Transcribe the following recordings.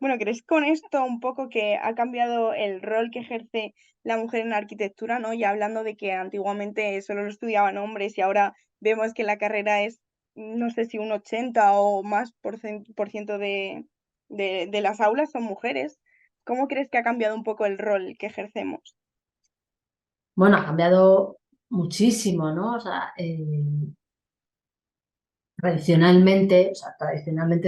Bueno, ¿crees con esto un poco que ha cambiado el rol que ejerce la mujer en la arquitectura, ¿no? Ya hablando de que antiguamente solo lo estudiaban hombres y ahora vemos que la carrera es, no sé si un 80 o más por ciento de las aulas son mujeres. ¿Cómo crees que ha cambiado un poco el rol que ejercemos? Bueno, ha cambiado muchísimo, ¿no? O sea, tradicionalmente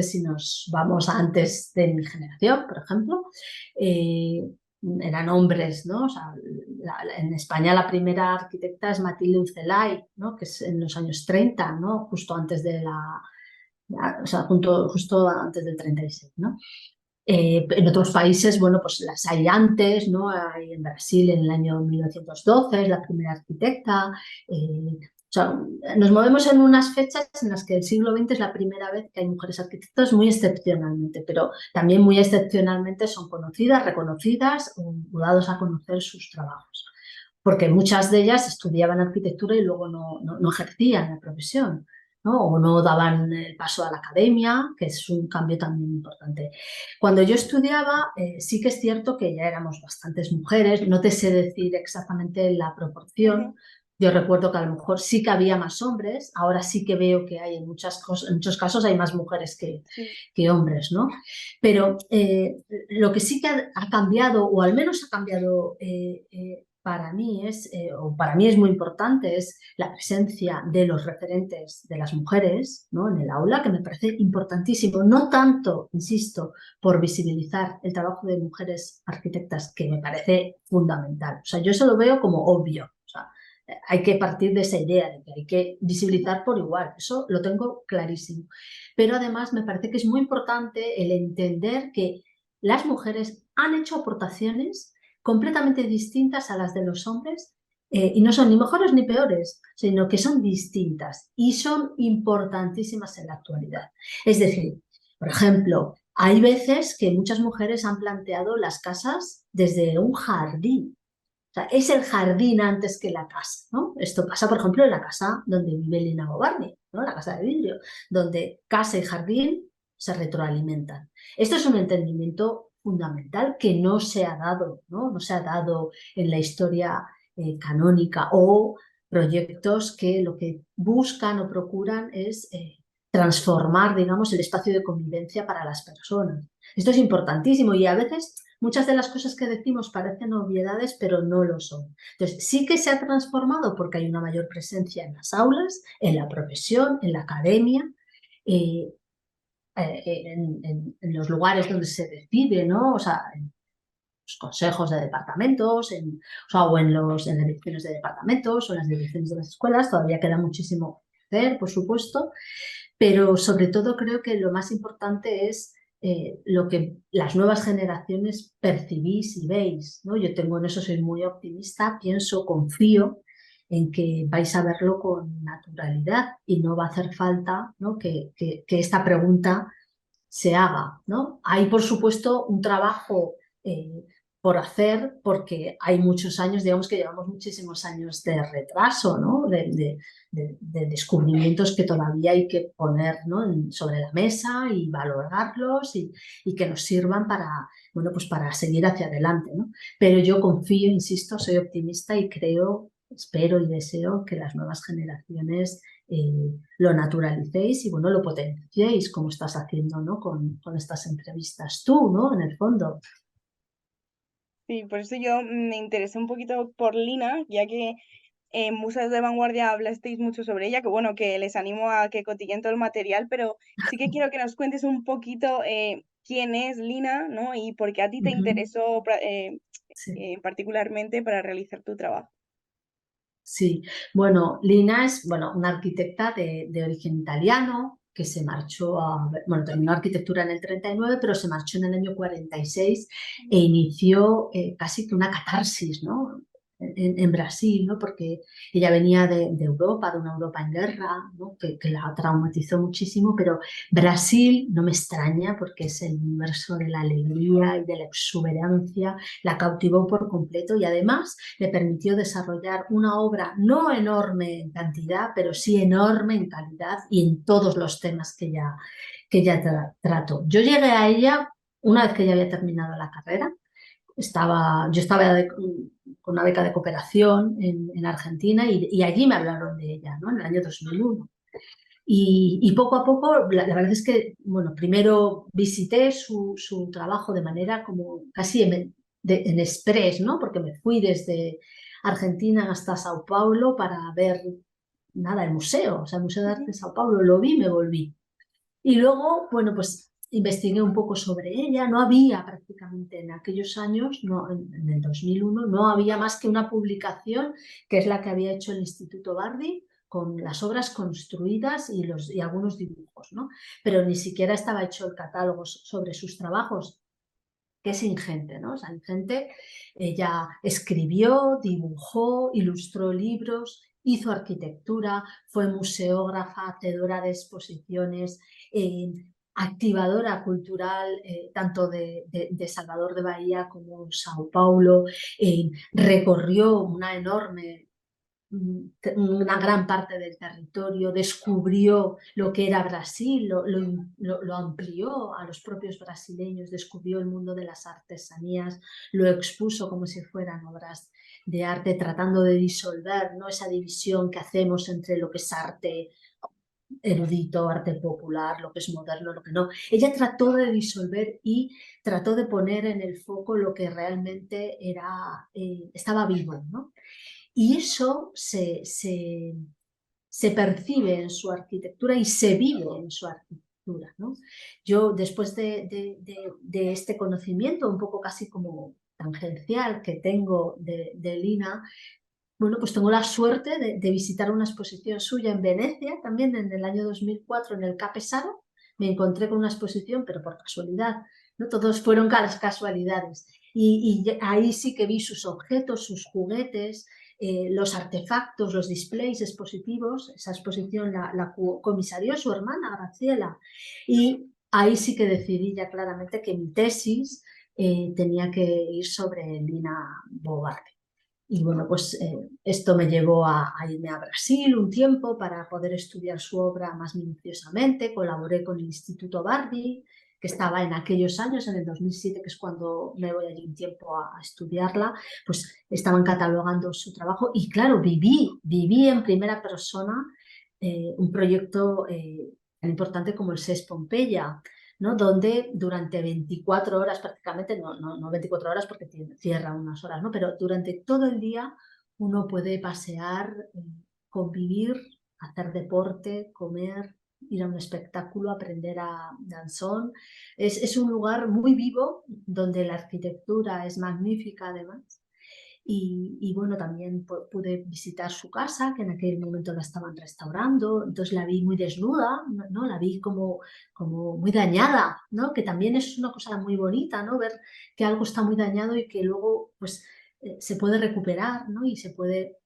si nos vamos a antes de mi generación, por ejemplo, eh, eran hombres, ¿no? O sea, en España la primera arquitecta es Matilde Ucelay, ¿no? Que es en los años 30, ¿no? Justo antes de o sea, justo antes del 36, ¿no? En otros países, bueno, pues las hay antes, ¿no? Hay en Brasil en el año 1912 es la primera arquitecta. O sea, nos movemos en unas fechas en las que el siglo XX es la primera vez que hay mujeres arquitectas, muy excepcionalmente, pero también muy excepcionalmente son conocidas, reconocidas o dados a conocer sus trabajos, porque muchas de ellas estudiaban arquitectura y luego no ejercían la profesión, ¿no? O no daban el paso a la academia, que es un cambio también importante. Cuando yo estudiaba, sí que es cierto que ya éramos bastantes mujeres, no te sé decir exactamente la proporción. Ujú, Yo recuerdo que a lo mejor sí que había más hombres, ahora sí que veo que hay en muchos casos hay más mujeres sí. que hombres, ¿no? Pero lo que sí que ha cambiado, o al menos ha cambiado para mí o para mí es muy importante, es la presencia de los referentes de las mujeres, ¿no? En el aula, que me parece importantísimo. No tanto, insisto, por visibilizar el trabajo de mujeres arquitectas, que me parece fundamental. O sea, yo eso lo veo como obvio. O sea, hay que partir de esa idea de que hay que visibilizar por igual. Eso lo tengo clarísimo. Pero además me parece que es muy importante el entender que las mujeres han hecho aportaciones completamente distintas a las de los hombres, y no son ni mejores ni peores, sino que son distintas y son importantísimas en la actualidad. Es decir, por ejemplo, hay veces que muchas mujeres han planteado las casas desde un jardín. O sea, es el jardín antes que la casa, ¿no? Esto pasa, por ejemplo, en la casa donde vive Lina Bobardi, ¿no? La casa de vidrio, donde casa y jardín se retroalimentan. Esto es un entendimiento fundamental que no se ha dado, ¿no? No se ha dado en la historia canónica, o proyectos que lo que buscan o procuran es transformar, digamos, el espacio de convivencia para las personas. Esto es importantísimo y a veces muchas de las cosas que decimos parecen obviedades, pero no lo son. Entonces, sí que se ha transformado porque hay una mayor presencia en las aulas, en la profesión, en la academia, eh, en los lugares donde se decide, ¿no? O sea, en los consejos de departamentos, o sea, o en las direcciones de departamentos o en las direcciones de las escuelas. Todavía queda muchísimo que hacer, por supuesto, pero sobre todo creo que lo más importante es lo que las nuevas generaciones percibís y veis, ¿no? Yo tengo en eso, soy muy optimista, pienso, confío en que vais a verlo con naturalidad y no va a hacer falta, ¿no? Que esta pregunta se haga, ¿no? Hay, por supuesto, un trabajo por hacer porque hay muchos años, digamos que llevamos muchísimos años de retraso, ¿no? De descubrimientos que todavía hay que poner, ¿no? Sobre la mesa y valorarlos y que nos sirvan para, bueno, pues para seguir hacia adelante, ¿no? Pero yo confío, insisto, soy optimista y creo, espero y deseo que las nuevas generaciones lo naturalicéis y bueno, lo potenciéis como estás haciendo, ¿no? Con estas entrevistas tú, ¿no? En el fondo. Sí, por eso yo me interesé un poquito por Lina, ya que en Museos de Vanguardia hablasteis mucho sobre ella, que bueno, que les animo a que cotillen todo el material, pero sí que quiero que nos cuentes un poquito quién es Lina, ¿no? Y por qué a ti te Ujú. interesó Sí, particularmente para realizar tu trabajo. sí. Bueno, Lina es, bueno, una arquitecta de origen italiano que se marchó bueno, terminó arquitectura en el 39, pero se marchó en el año 46 e inició casi que una catarsis, ¿no? En Brasil, ¿no? Porque ella venía de Europa, de una Europa en guerra, ¿no? Que la traumatizó muchísimo, pero Brasil no me extraña porque es el universo de la alegría y de la exuberancia, la cautivó por completo y además le permitió desarrollar una obra no enorme en cantidad, pero sí enorme en calidad y en todos los temas que ella trató. Yo llegué a ella una vez que ya había terminado la carrera, yo estaba con una beca de cooperación en Argentina y allí me hablaron de ella, ¿no? En el año 2001. Y poco a poco, la verdad es que, bueno, primero visité su trabajo de manera como casi en express, ¿no? Porque me fui desde Argentina hasta Sao Paulo para ver, nada, el museo, o sea, el Museo de Arte de Ujú, Sao Paulo, lo vi y me volví. Y luego, bueno, pues investigué un poco sobre ella. No había prácticamente en aquellos años, no, en el 2001, no había más que una publicación, que es la que había hecho el Instituto Bardi, con las obras construidas y algunos dibujos, ¿no? Pero ni siquiera estaba hecho el catálogo sobre sus trabajos, que es ingente, ¿no? O sea, ingente. Ella escribió, dibujó, ilustró libros, hizo arquitectura, fue museógrafa, hacedora de exposiciones, eh, activadora cultural, tanto de Salvador de Bahía como Sao Paulo. Recorrió una enorme una gran parte del territorio, descubrió lo que era Brasil, lo amplió a los propios brasileños, descubrió el mundo de las artesanías, lo expuso como si fueran obras de arte, tratando de disolver, ¿no?, esa división que hacemos entre lo que es arte erudito, arte popular, lo que es moderno, lo que no. Ella trató de disolver y trató de poner en el foco lo que realmente estaba vivo, ¿no? Y eso se percibe en su arquitectura y se vive en su arquitectura, ¿no? Yo, después de este conocimiento, un poco casi como tangencial que tengo de Lina, bueno, pues tengo la suerte de visitar una exposición suya en Venecia, también en el año 2004, en el Capesaro. Me encontré con una exposición, pero por casualidad, ¿no? Todos fueron casualidades. Y ahí sí que vi sus objetos, sus juguetes, los artefactos, los displays expositivos. Esa exposición la comisarió su hermana, Graciela. Y ahí sí que decidí ya claramente que mi tesis tenía que ir sobre Lina Bobart. Y bueno, pues esto me llevó a irme a Brasil un tiempo para poder estudiar su obra más minuciosamente. Colaboré con el Instituto Bardi, que estaba en aquellos años, en el 2007, que es cuando me voy allí un tiempo a estudiarla. Pues estaban catalogando su trabajo y claro, viví en primera persona un proyecto tan importante como el SES Pompeya, ¿no? Donde durante 24 horas prácticamente, no 24 horas porque cierra unas horas, ¿no? Pero durante todo el día uno puede pasear, convivir, hacer deporte, comer, ir a un espectáculo, aprender a danzón. Es un lugar muy vivo donde la arquitectura es magnífica además. Y bueno, también pude visitar su casa, que en aquel momento la estaban restaurando, entonces la vi muy desnuda, ¿no? La vi como muy dañada, ¿no? Que también es una cosa muy bonita, ¿no? Ver que algo está muy dañado y que luego pues se puede recuperar, ¿no? Y se puede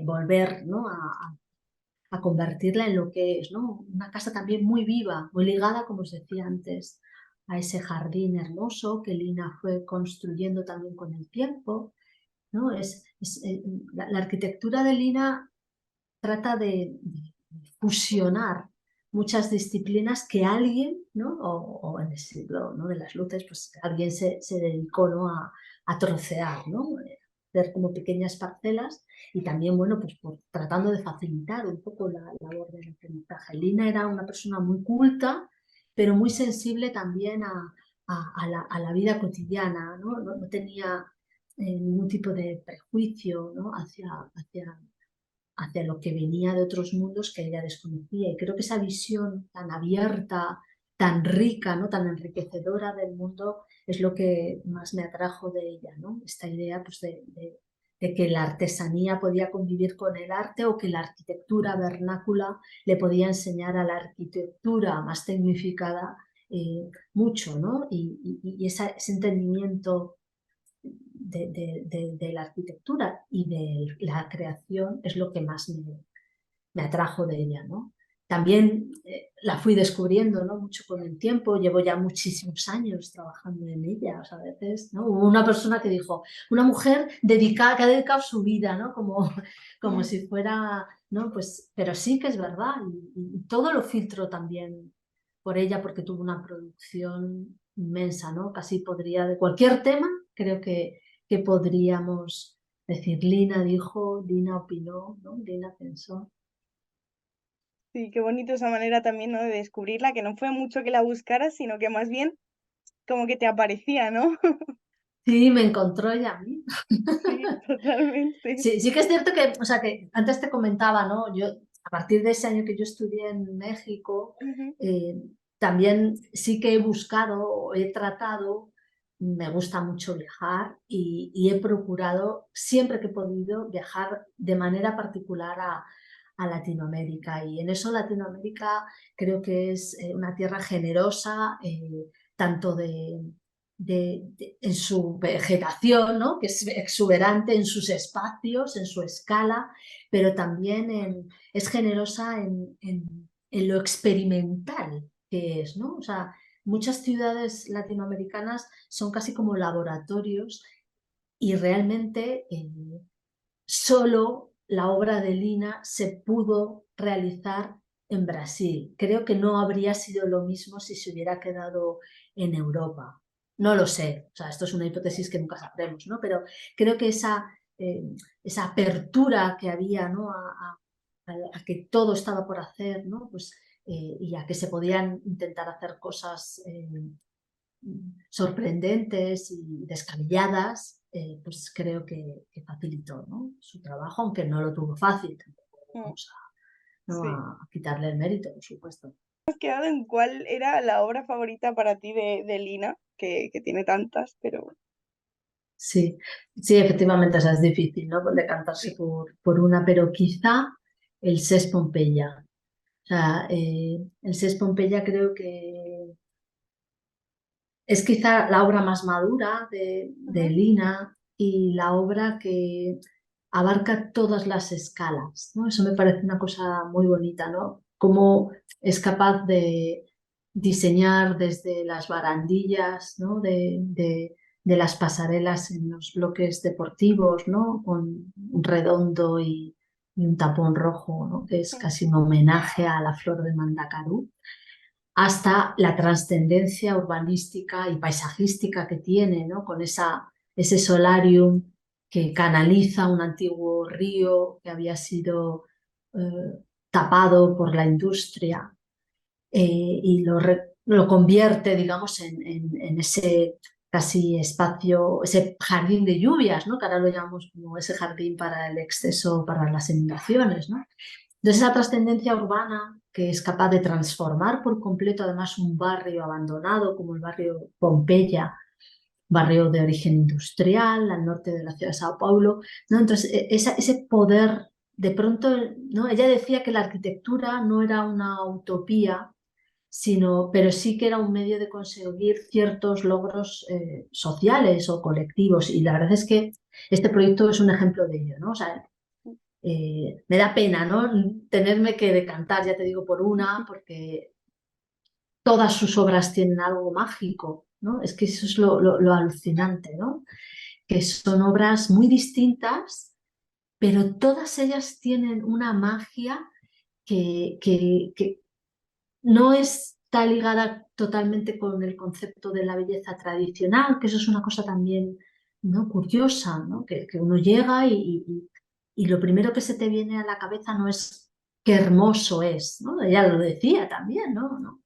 volver, ¿no?, a convertirla en lo que es, ¿no? Una casa también muy viva, muy ligada, como os decía antes, a ese jardín hermoso que Lina fue construyendo también con el tiempo, ¿no? La arquitectura de Lina trata de fusionar muchas disciplinas que alguien, ¿no? O en el siglo, ¿no?, de las luces, pues alguien se dedicó, ¿no?, a trocear, ¿no? Hacer como pequeñas parcelas y también, bueno, pues tratando de facilitar un poco la labor del aprendizaje. Lina era una persona muy culta, pero muy sensible también a la vida cotidiana, ¿no? No tenía ningún tipo de prejuicio, ¿no?, hacia lo que venía de otros mundos que ella desconocía. Y creo que esa visión tan abierta, tan rica, ¿no?, tan enriquecedora del mundo es lo que más me atrajo de ella, ¿no? Esta idea pues, de que la artesanía podía convivir con el arte o que la arquitectura vernácula le podía enseñar a la arquitectura más tecnificada mucho, ¿no? Y ese entendimiento de la arquitectura y de la creación es lo que más me atrajo de ella, ¿no? También la fui descubriendo, ¿no?, mucho con el tiempo. Llevo ya muchísimos años trabajando en ella. O sea, a veces, ¿no?, hubo una persona que dijo, una mujer dedicada, que ha dedicado su vida, ¿no?, como mm, si fuera, ¿no? Pues, pero sí que es verdad y todo lo filtro también por ella porque tuvo una producción inmensa, ¿no? Casi podría, de cualquier tema, creo que podríamos decir, Lina dijo, Lina opinó, ¿no? Lina pensó. Sí, qué bonito esa manera también, ¿no? De descubrirla, que no fue mucho que la buscaras, sino que más bien como que te aparecía, ¿no? Sí, me encontró ella a mí. Sí, totalmente. Sí, sí que es cierto que, o sea, que antes te comentaba, ¿no? Yo, a partir de ese año que yo estudié en México, Ujú. eh, también sí que he buscado, o he tratado, me gusta mucho viajar y he procurado, siempre que he podido, viajar de manera particular a Latinoamérica. Y en eso Latinoamérica creo que es una tierra generosa, tanto en su vegetación, ¿no? Que es exuberante en sus espacios, en su escala, pero también es generosa en lo experimental que es, ¿no? O sea, muchas ciudades latinoamericanas son casi como laboratorios y realmente solo la obra de Lina se pudo realizar en Brasil. Creo que no habría sido lo mismo si se hubiera quedado en Europa. No lo sé, o sea, esto es una hipótesis que nunca sabremos, ¿no? Pero creo que esa apertura que había, ¿no? A que todo estaba por hacer, ¿no? Pues, y a que se podían intentar hacer cosas sorprendentes y descabelladas, pues creo que facilitó, ¿no? Su trabajo, aunque no lo tuvo fácil, tampoco Mm, vamos ¿no? sí. a quitarle el mérito, por supuesto. ¿Has quedado en cuál era la obra favorita para ti de Lina? Que tiene tantas, pero Sí, sí, efectivamente, o sea, es difícil, ¿no? Decantarse sí. por una, pero quizá el Ses Pompeya. O sea, el Ses Pompeya creo que es quizá la obra más madura de Ujú. Lina y la obra que abarca todas las escalas, ¿no? Eso me parece una cosa muy bonita, ¿no? Cómo es capaz de diseñar desde las barandillas, ¿no? De las pasarelas en los bloques deportivos, ¿no? Con un redondo y un tapón rojo, ¿no? Que es casi un homenaje a la flor de Mandacarú hasta la trascendencia urbanística y paisajística que tiene, ¿no? Con ese solarium que canaliza un antiguo río que había sido tapado por la industria y lo convierte, digamos, en ese casi espacio, ese jardín de lluvias, ¿no? Que ahora lo llamamos como ese jardín para el exceso, para las inundaciones, ¿no? Entonces, esa trascendencia urbana que es capaz de transformar por completo además un barrio abandonado como el barrio Pompeya, barrio de origen industrial al norte de la ciudad de Sao Paulo, ¿no? Entonces, ese poder, de pronto, ¿no? Ella decía que la arquitectura no era una utopía, pero sí que era un medio de conseguir ciertos logros sociales o colectivos. Y la verdad es que este proyecto es un ejemplo de ello, ¿no? O sea, me da pena, ¿no? Tenerme que decantar, ya te digo, por una, porque todas sus obras tienen algo mágico, ¿no? Es que eso es lo alucinante, ¿no? Que son obras muy distintas, pero todas ellas tienen una magia que no está ligada totalmente con el concepto de la belleza tradicional, que eso es una cosa también, ¿no? Curiosa, ¿no? Que uno llega y lo primero que se te viene a la cabeza no es qué hermoso es, ¿no? Ella lo decía también, ¿no? ¿No?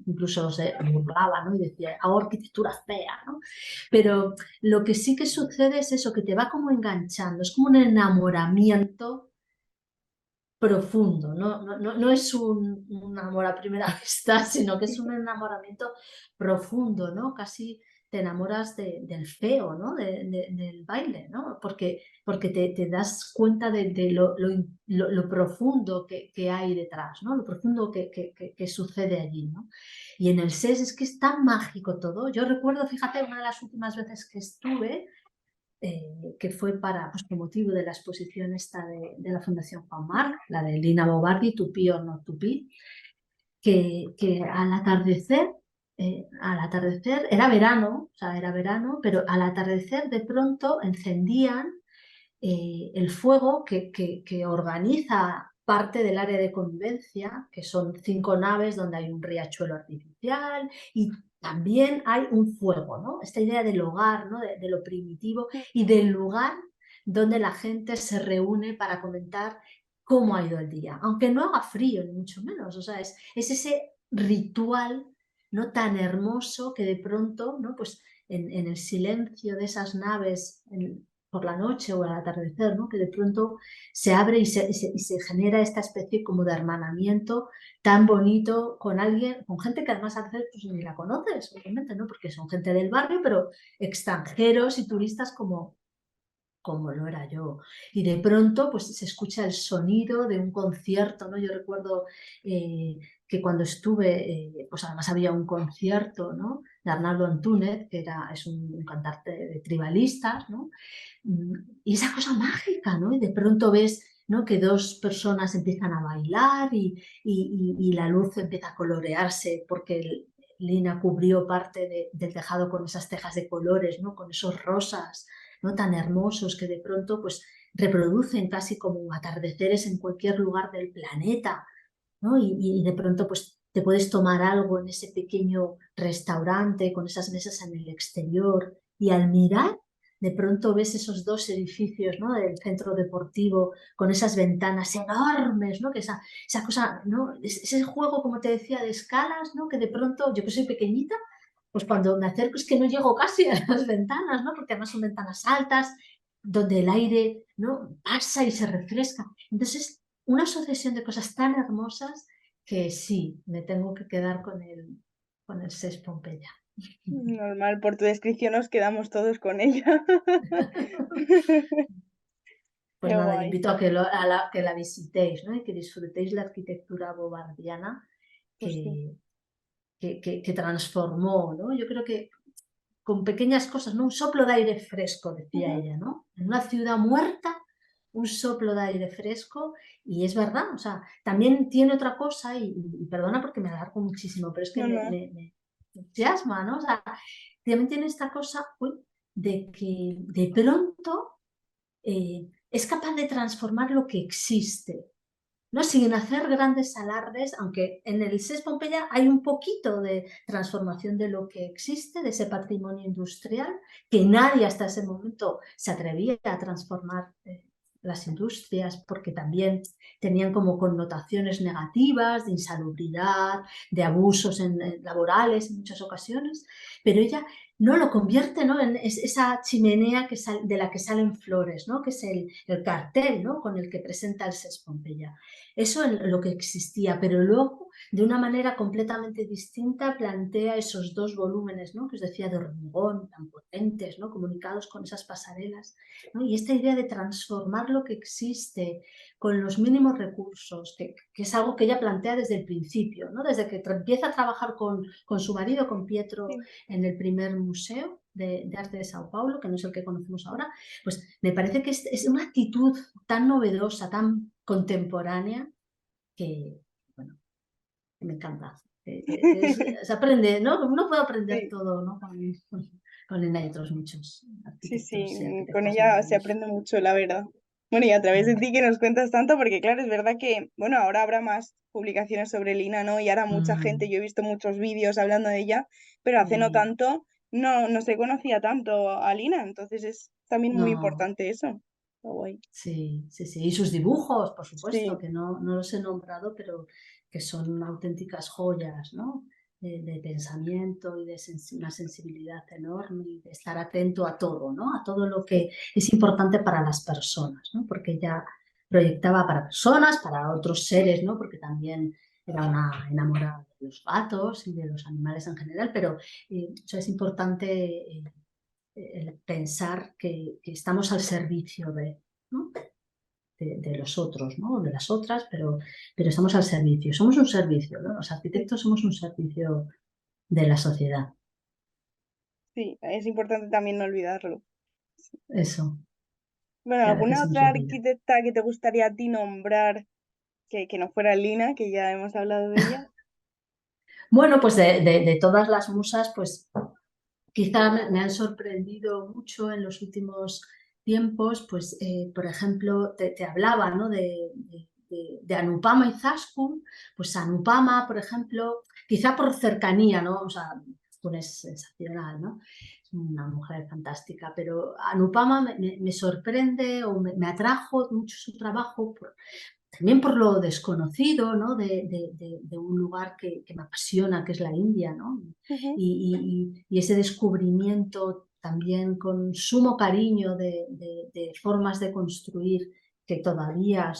Incluso se burlaba, ¿no? Y decía, hago arquitectura fea, ¿no? Pero lo que sí que sucede es eso, que te va como enganchando, es como un enamoramiento profundo, no es un amor a primera vista, sino que es un enamoramiento profundo, ¿no? Casi te enamoras del feo, ¿no? Del baile, ¿no? Porque te das cuenta de lo profundo que hay detrás, ¿no? Lo profundo que sucede allí, ¿no? Y en el SES es que es tan mágico todo. Yo recuerdo, fíjate, una de las últimas veces que estuve, que fue pues, con motivo de la exposición esta de la Fundación Juan Marc, la de Lina Bobardi, Tupí o no Tupí, que al atardecer, era verano, o sea, era verano, pero al atardecer de pronto encendían el fuego que organiza parte del área de convivencia, que son 5 naves donde hay un riachuelo artificial y también hay un fuego, ¿no? Esta idea del hogar, ¿no? De lo primitivo Mm. y del lugar donde la gente se reúne para comentar cómo ha ido el día, aunque no haga frío, ni mucho menos. O sea, es ese ritual, ¿no? Tan hermoso que de pronto, ¿no? Pues en el silencio de esas naves por la noche o al atardecer, ¿no? Que de pronto se abre y se genera esta especie como de hermanamiento tan bonito con alguien, con gente que además a veces pues, ni la conoces, obviamente, ¿no? Porque son gente del barrio, pero extranjeros y turistas como lo era yo. Y de pronto pues se escucha el sonido de un concierto, ¿no? Yo recuerdo que cuando estuve, pues además había un concierto, ¿no? De Arnaldo Antúnez, que es un cantante de tribalistas, ¿no? Y esa cosa mágica, ¿no? Y de pronto ves, ¿no? Que dos personas empiezan a bailar y la luz empieza a colorearse porque Lina cubrió parte del tejado con esas tejas de colores, ¿no? Con esos rosas, ¿no? Tan hermosos que de pronto pues reproducen casi como atardeceres en cualquier lugar del planeta, ¿no? Y de pronto pues te puedes tomar algo en ese pequeño restaurante con esas mesas en el exterior y al mirar de pronto ves esos dos edificios, ¿no? Del centro deportivo con esas ventanas enormes, ¿no? Que esa cosa, ¿no? Ese juego, como te decía, de escalas, ¿no? Que de pronto, yo que soy pequeñita, pues cuando me acerco es que no llego casi a las ventanas, ¿no? Porque además son ventanas altas, donde el aire, ¿no? Pasa y se refresca. Entonces, una sucesión de cosas tan hermosas que sí, me tengo que quedar con el SES Pompeya. Normal, por tu descripción nos quedamos todos con ella. Pues Qué nada, le guay. invito que la visitéis, ¿no? Y que disfrutéis la arquitectura bobardiana Pues sí. que, que transformó, ¿no? Yo creo que con pequeñas cosas, ¿no? Un soplo de aire fresco, decía Ujú. ella, ¿no? En una ciudad muerta, un soplo de aire fresco, y es verdad, o sea, también tiene otra cosa, y perdona porque me alargo muchísimo, pero es que No, me, no. me- me entusiasma, ¿no? O sea, también tiene esta cosa, uy, de que de pronto es capaz de transformar lo que existe, ¿no? Sin hacer grandes alardes, aunque en el SES Pompeya hay un poquito de transformación de lo que existe, de ese patrimonio industrial, que nadie hasta ese momento se atrevía a transformar las industrias, porque también tenían como connotaciones negativas de insalubridad, de abusos laborales en muchas ocasiones, pero ella no lo convierte, ¿no? En esa chimenea de la que salen flores, ¿no? Que es el cartel, ¿no? Con el que presenta el SES Pompeya. Eso es lo que existía, pero luego, de una manera completamente distinta, plantea esos dos volúmenes, ¿no? Que os decía, de hormigón, tan potentes, ¿no? Comunicados con esas pasarelas, ¿no? Y esta idea de transformar lo que existe con los mínimos recursos, que es algo que ella plantea desde el principio, ¿no? Desde que empieza a trabajar con su marido, con Pietro, Sí. en el primer museo de arte de Sao Paulo, que no es el que conocemos ahora, pues me parece que es una actitud tan novedosa, tan contemporánea, que, bueno, que me encanta. Se aprende, ¿no? Uno puede aprender Sí, todo, ¿no? Con Lina y otros muchos sí, arquitectos y sí, con arquitectas ella se maravillosos. aprende mucho, la verdad. Bueno, y a través de ti que nos cuentas tanto, porque claro, es verdad que, bueno, ahora habrá más publicaciones sobre Lina, ¿no? Y ahora mucha gente, Mm, yo he visto muchos vídeos hablando de ella, pero hace no sí, tanto no se conocía tanto a Lina, entonces es también muy no, importante eso. Está guay. sí, sí, sí. Y sus dibujos, por supuesto, Sí, que no los he nombrado, pero que son auténticas joyas, ¿no? De pensamiento y de una sensibilidad enorme y de estar atento a todo, ¿no? A todo lo sí, que es importante para las personas, ¿no? Porque ella proyectaba para personas, para otros seres, ¿no? Porque también era una enamorada de los gatos y de los animales en general, pero o sea, es importante el pensar que estamos al servicio de, ¿no? De los otros, ¿no? De las otras, pero estamos al servicio. Somos un servicio, ¿no? Los sí, arquitectos somos un servicio de la sociedad. sí, es importante también no olvidarlo. Eso, Bueno, que a veces ¿alguna se nos otra olvida. arquitecta que te gustaría a ti nombrar que no fuera Lina, que ya hemos hablado de ella? Bueno, pues de todas las musas, pues quizá me han sorprendido mucho en los últimos tiempos, pues por ejemplo, te hablaba, ¿no? De Anupama Izaskun, pues Anupama, por ejemplo, quizá por cercanía, ¿no? O sea, Es sensacional, ¿no? Es una mujer fantástica, pero Anupama me sorprende o me atrajo mucho su trabajo también por lo desconocido, ¿no? De un lugar que me apasiona, que es la India, ¿no? Ujú, Y ese descubrimiento también con sumo cariño de formas de construir que todavía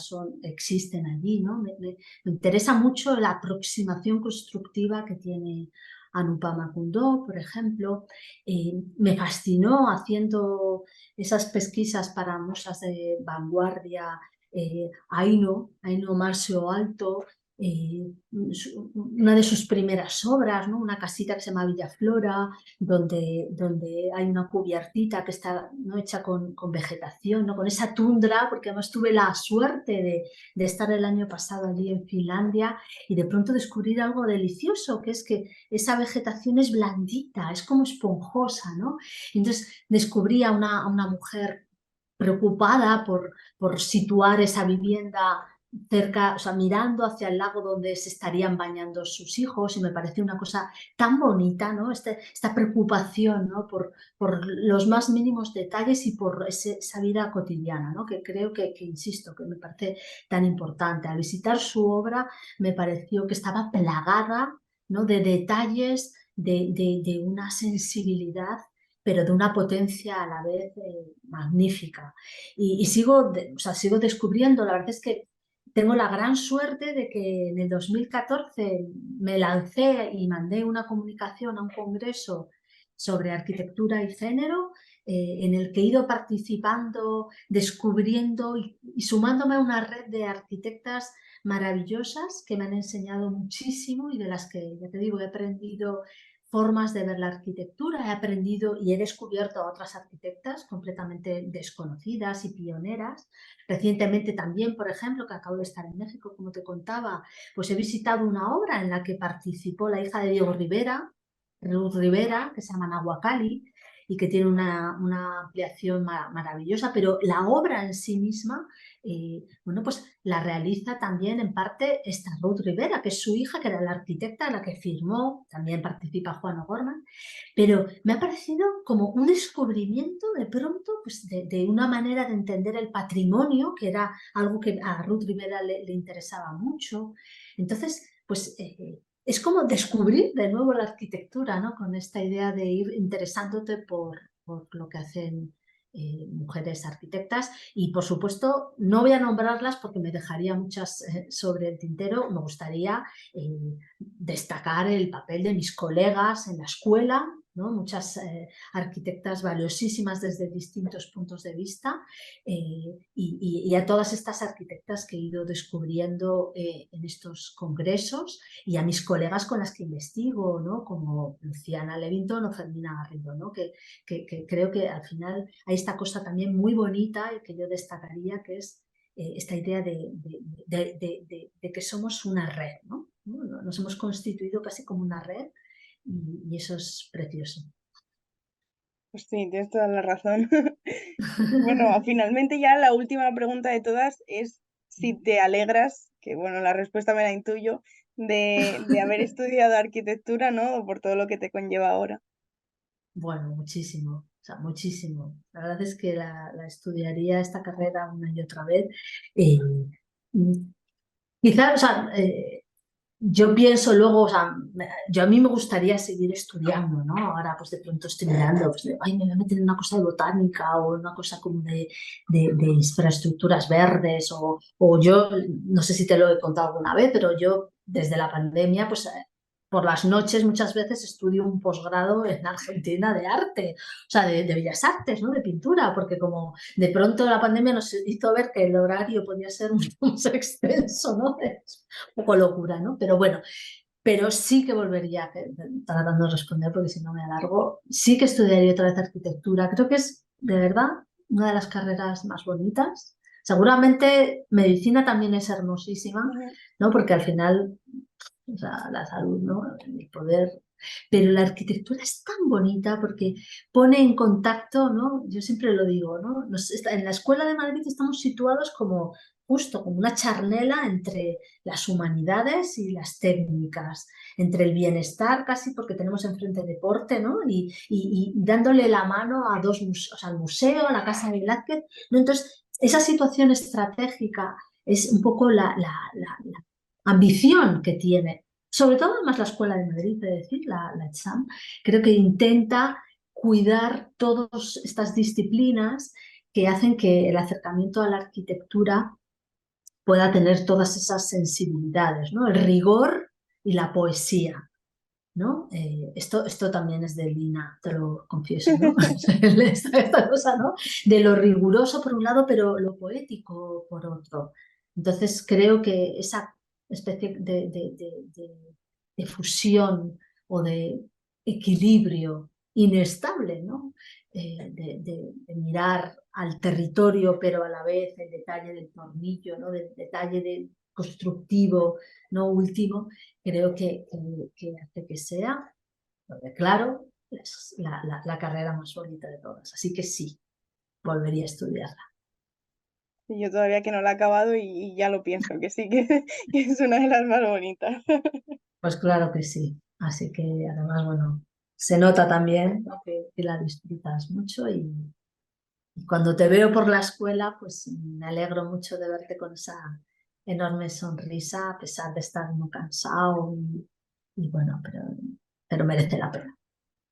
existen allí, ¿no? Me interesa mucho la aproximación constructiva que tiene Anupama Kundó, por ejemplo. Me fascinó haciendo esas pesquisas para musas de vanguardia, Aino Marcio Alto, una de sus primeras obras, ¿no? Una casita que se llama Villaflora, donde hay una cubiertita que está, ¿no?, hecha con vegetación, ¿no?, con esa tundra, porque además tuve la suerte de estar el año pasado allí en Finlandia y de pronto descubrir algo delicioso, que es que esa vegetación es blandita, es como esponjosa, ¿no? Entonces descubrí a una mujer preocupada por situar esa vivienda cerca, o sea, mirando hacia el lago donde se estarían bañando sus hijos, y me pareció una cosa tan bonita, ¿no? Esta preocupación, ¿no?, por los más mínimos detalles y por esa vida cotidiana, ¿no?, que creo insisto, que me parece tan importante. Al visitar su obra me pareció que estaba plagada, ¿no?, de detalles, de una sensibilidad, pero de una potencia a la vez magnífica. Y o sea, sigo descubriendo, la verdad es que tengo la gran suerte de que en el 2014 me lancé y mandé una comunicación a un congreso sobre arquitectura y género, en el que he ido participando, descubriendo y sumándome a una red de arquitectas maravillosas que me han enseñado muchísimo y de las que, ya te digo, he aprendido formas de ver la arquitectura, he aprendido y he descubierto a otras arquitectas completamente desconocidas y pioneras. Recientemente también, por ejemplo, que acabo de estar en México, como te contaba, pues he visitado una obra en la que participó la hija de Diego Rivera, Ruth Rivera, que se llama Nahuacali, y que tiene una ampliación maravillosa, pero la obra en sí misma, bueno, pues la realiza también en parte esta Ruth Rivera, que es su hija, que era la arquitecta, la que firmó, también participa Juan O'Gorman, pero me ha parecido como un descubrimiento de pronto, pues de una manera de entender el patrimonio, que era algo que a Ruth Rivera le interesaba mucho. Entonces, pues es como descubrir de nuevo la arquitectura, ¿no?, con esta idea de ir interesándote por lo que hacen mujeres arquitectas. Y por supuesto no voy a nombrarlas porque me dejaría muchas sobre el tintero. Me gustaría destacar el papel de mis colegas en la escuela, ¿no?, muchas arquitectas valiosísimas desde distintos puntos de vista, y a todas estas arquitectas que he ido descubriendo en estos congresos, y a mis colegas con las que investigo, ¿no?, como Luciana Levington o Fermina Garrido, ¿no?, que creo que al final hay esta cosa también muy bonita y que yo destacaría, que es esta idea de que somos una red, ¿no? Nos hemos constituido casi como una red, y eso es precioso. pues sí, tienes toda la razón. Bueno, finalmente ya la última pregunta de todas es si te alegras, que bueno, la respuesta me la intuyo, de haber estudiado arquitectura, ¿no? Por todo lo que te conlleva ahora. Bueno, muchísimo, o sea, muchísimo. La verdad es que la estudiaría esta carrera una y otra vez. Eh, mm, Quizás, o sea, yo pienso luego, o sea, yo a mí me gustaría seguir estudiando, ¿no? Ahora pues de pronto estoy mirando, pues, ay, me voy a meter en una cosa de botánica o en una cosa como de infraestructuras verdes, o yo, no sé si te lo he contado alguna vez, pero yo desde la pandemia, pues por las noches muchas veces estudio un posgrado en Argentina de arte, o sea, de bellas artes, ¿no?, de pintura, porque como de pronto la pandemia nos hizo ver que el horario podía ser mucho más extenso, ¿no? Es un poco locura, ¿no? Pero bueno, pero sí que volvería, tratando de responder porque si no me alargo, sí que estudiaría otra vez arquitectura. Creo que es de verdad una de las carreras más bonitas. Seguramente medicina también es hermosísima, Ujú. ¿no? Porque al final, o sea, la salud, ¿no?, el poder. Pero la arquitectura es tan bonita porque pone en contacto, ¿no? Yo siempre lo digo, ¿no? En la Escuela de Madrid estamos situados como justo como una charnela entre las humanidades y las técnicas, entre el bienestar casi, porque tenemos enfrente deporte, ¿no? Y dándole la mano a dos museos, al museo, a la Casa de Velázquez, ¿no? Entonces, esa situación estratégica es un poco la ambición que tiene, sobre todo además la Escuela de Madrid, es decir, la ETSAM, creo que intenta cuidar todas estas disciplinas que hacen que el acercamiento a la arquitectura pueda tener todas esas sensibilidades, ¿no? El rigor y la poesía, ¿no? Esto también es de Lina, te lo confieso, ¿no? Esta cosa, ¿no? De lo riguroso por un lado, pero lo poético por otro. Entonces creo que esa especie de fusión o de equilibrio inestable, ¿no? De mirar al territorio, pero a la vez el detalle del tornillo, ¿no? Del detalle del constructivo, no último, creo que hace que sea, claro, es la carrera más bonita de todas. Así que sí, volvería a estudiarla. Y yo todavía que no la he acabado y ya lo pienso, que sí, que es una de las más bonitas. Pues claro que sí. Así que además, bueno, se nota también, ¿no? Que la disfrutas mucho y cuando te veo por la escuela, pues me alegro mucho de verte con esa enorme sonrisa, a pesar de estar muy cansado y bueno, pero merece la pena.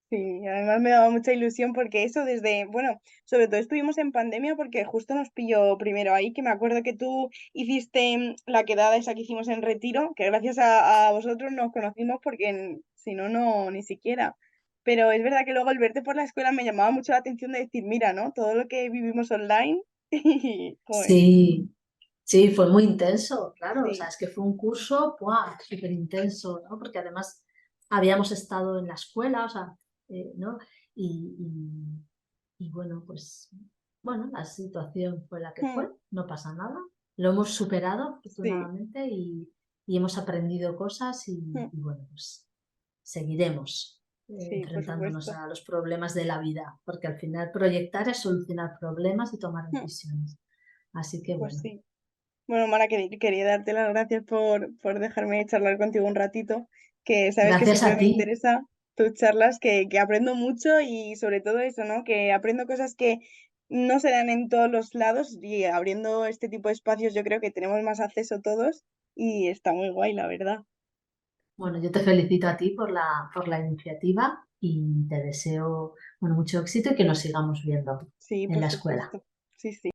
Sí, además me daba mucha ilusión porque eso desde, bueno, sobre todo estuvimos en pandemia porque justo nos pilló primero ahí, que me acuerdo que tú hiciste la quedada esa que hicimos en Retiro, que gracias a vosotros nos conocimos porque si no, no, ni siquiera. Pero es verdad que luego el verte por la escuela me llamaba mucho la atención de decir, mira, ¿no? Todo lo que vivimos online y, joder, Sí, sí, fue muy intenso, claro, o sea, sí. es que fue un curso, ¡buah!, súper intenso, ¿no? Porque además habíamos estado en la escuela, o sea, ¿no? Y, y bueno, pues, bueno, la situación fue la que Mm, fue, no pasa nada, lo hemos superado sí, afortunadamente y hemos aprendido cosas mm, y bueno, pues seguiremos sí, por enfrentándonos supuesto. a los problemas de la vida, porque al final proyectar es solucionar problemas y tomar Mm, decisiones. Así que pues bueno. sí. Bueno, Mara, quería darte las gracias por dejarme charlar contigo un ratito, que sabes que Gracias siempre a me ti. interesa tus charlas, que aprendo mucho y sobre todo eso, ¿no? Que aprendo cosas que no se dan en todos los lados y abriendo este tipo de espacios yo creo que tenemos más acceso todos y está muy guay, la verdad. Bueno, yo te felicito a ti por la iniciativa y te deseo, bueno, mucho éxito y que nos sigamos viendo Sí, en por la escuela. supuesto. Sí, sí.